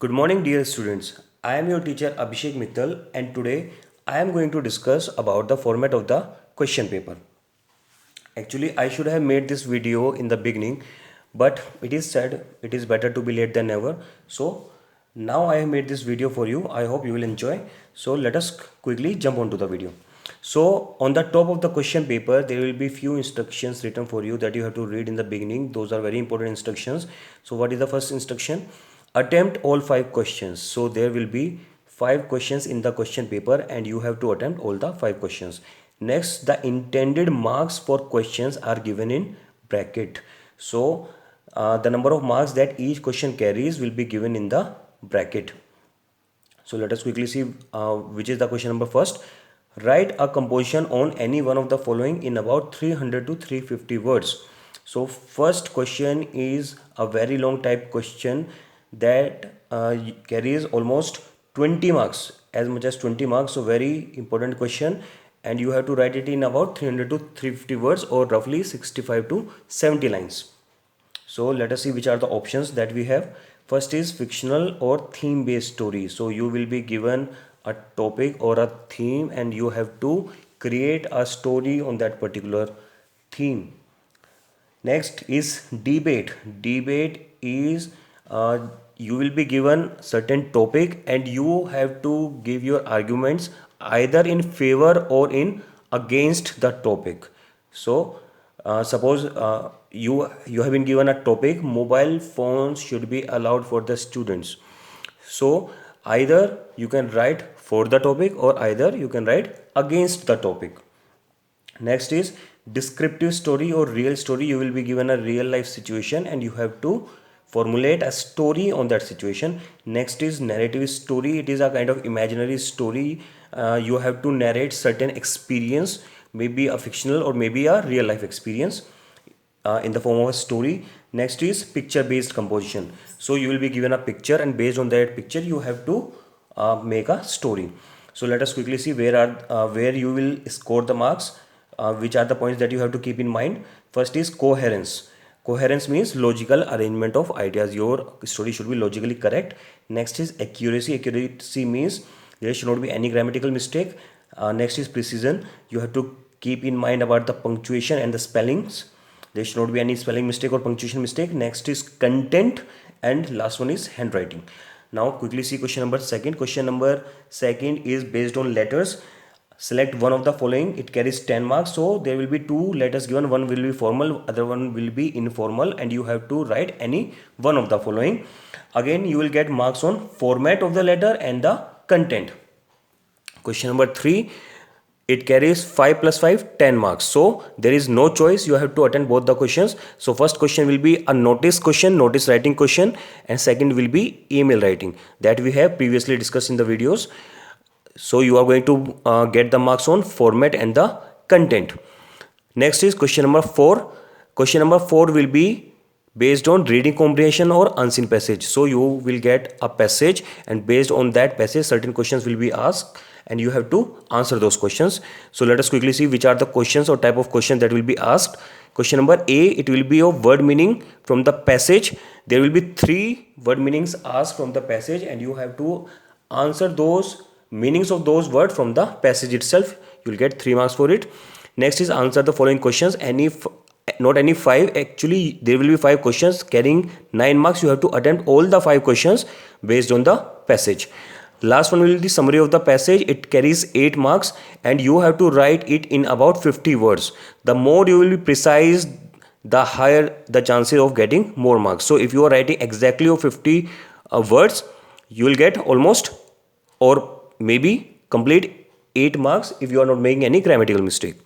Good morning, dear students. I am your teacher Abhishek Mittal, and today I am going to discuss about the format of the question paper. Actually, I should have made this video in the beginning, but it is said it is better to be late than never. So now I have made this video for you. I hope you will enjoy. So let us quickly jump onto the video. So on the top of the question paper, there will be few instructions written for you that you have to read in the beginning. Those are very important instructions. So what is the first instruction? Attempt all 5 questions. So there will be 5 questions in the question paper and you have to attempt all the 5 questions. Next, the intended marks for questions are given in bracket. So the number of marks that each question carries will be given in the bracket. So let us quickly see which is the question number first. Write a composition on any one of the following in about 300 to 350 words. So first question is a very long type question that carries almost 20 marks, as much as 20 marks. So very important question, and you have to write it in about 300 to 350 words, or roughly 65 to 70 lines. So let us see which are the options that we have. First is fictional or theme based story. So you will be given a topic or a theme and you have to create a story on that particular theme. Next is debate. Debate is you will be given certain topic and you have to give your arguments either in favor or in against the topic. So suppose you have been given a topic: mobile phones should be allowed for the students. So either you can write for the topic or either you can write against the topic. Next is descriptive story or real story. You will be given a real life situation and you have to formulate a story on that situation. Next is narrative story. It is a kind of imaginary story. You have to narrate certain experience, maybe a fictional or maybe a real life experience in the form of a story. Next is picture based composition. So you will be given a picture and based on that picture you have to make a story. So let us quickly see where you will score the marks. Which are the points that you have to keep in mind. First is coherence. Coherence means logical arrangement of ideas. Your story should be logically correct. Next is accuracy. Accuracy means there should not be any grammatical mistake. Next is precision. You have to keep in mind about the punctuation and the spellings. There should not be any spelling mistake or punctuation mistake. Next is content, and last one is handwriting. Now quickly see question number second. Question number second is based on letters. Select one of the following. It carries 10 marks. So there will be two letters given. One will be formal, other one will be informal, and you have to write any one of the following. Again, you will get marks on format of the letter and the content. Question number 3, it carries 5 plus 5 10 marks. So there is no choice, you have to attend both the questions. So first question will be a notice question, notice writing question, and second will be email writing that we have previously discussed in the videos. So you are going to get the marks on format and the content. Next is question number 4. Question number 4 will be based on reading comprehension or unseen passage. So you will get a passage and based on that passage certain questions will be asked and you have to answer those questions. So let us quickly see which are the questions or type of questions that will be asked. Question number A, it will be of word meaning from the passage. There will be 3 word meanings asked from the passage and you have to answer those meanings of those words from the passage itself. You will get 3 marks for it. Next is answer the following questions. Not any 5, actually there will be 5 questions carrying 9 marks. You have to attempt all the 5 questions based on the passage. Last one will be the summary of the passage. It carries 8 marks and you have to write it in about 50 words. The more you will be precise, the higher the chances of getting more marks. So if you are writing exactly of 50 words, you will get almost or maybe complete 8 marks if you are not making any grammatical mistake.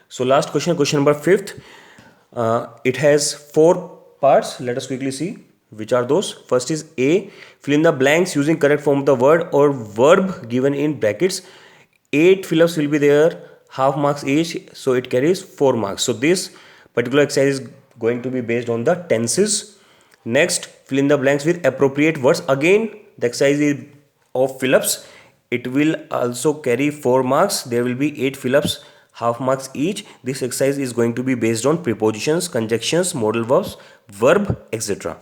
So last question, question number 5th. It has 4 parts. Let us quickly see which are those. First is A, fill in the blanks using correct form of the word or verb given in brackets. 8 fill-ups will be there, half marks each, so it carries 4 marks. So this particular exercise is going to be based on the tenses. Next, fill in the blanks with appropriate words. Again, the exercise is of fill-ups. It will also carry 4 marks. There will be 8 fill-ups, half marks each. This exercise is going to be based on prepositions, conjunctions, modal verbs, verb, etc.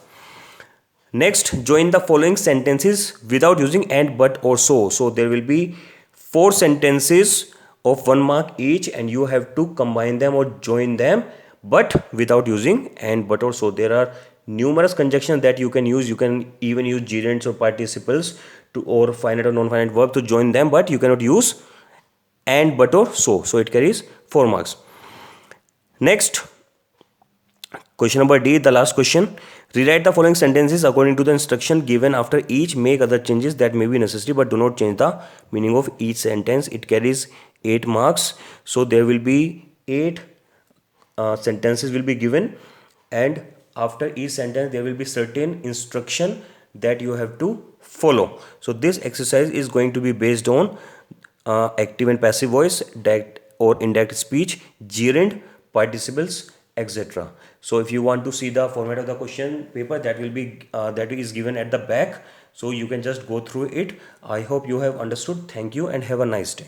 Next, join the following sentences without using and, but, or so. So there will be 4 sentences of 1 mark each, and you have to combine them or join them, but without using and, but, or so. There are numerous conjunctions that you can use. You can even use gerunds or participles to, or finite or non-finite verb to join them, but you cannot use and, but, or so. So it carries 4 marks. Next, question number D, the last question. Rewrite the following sentences according to the instruction given. After each, make other changes that may be necessary, but do not change the meaning of each sentence. It carries 8 marks. So there will be 8 sentences will be given, and after each sentence there will be certain instruction that you have to follow. So this exercise is going to be based on active and passive voice, direct or indirect speech, gerund, participles, etc. So if you want to see the format of the question paper, that will be that is given at the back, so you can just go through it. I hope you have understood. Thank you and have a nice day.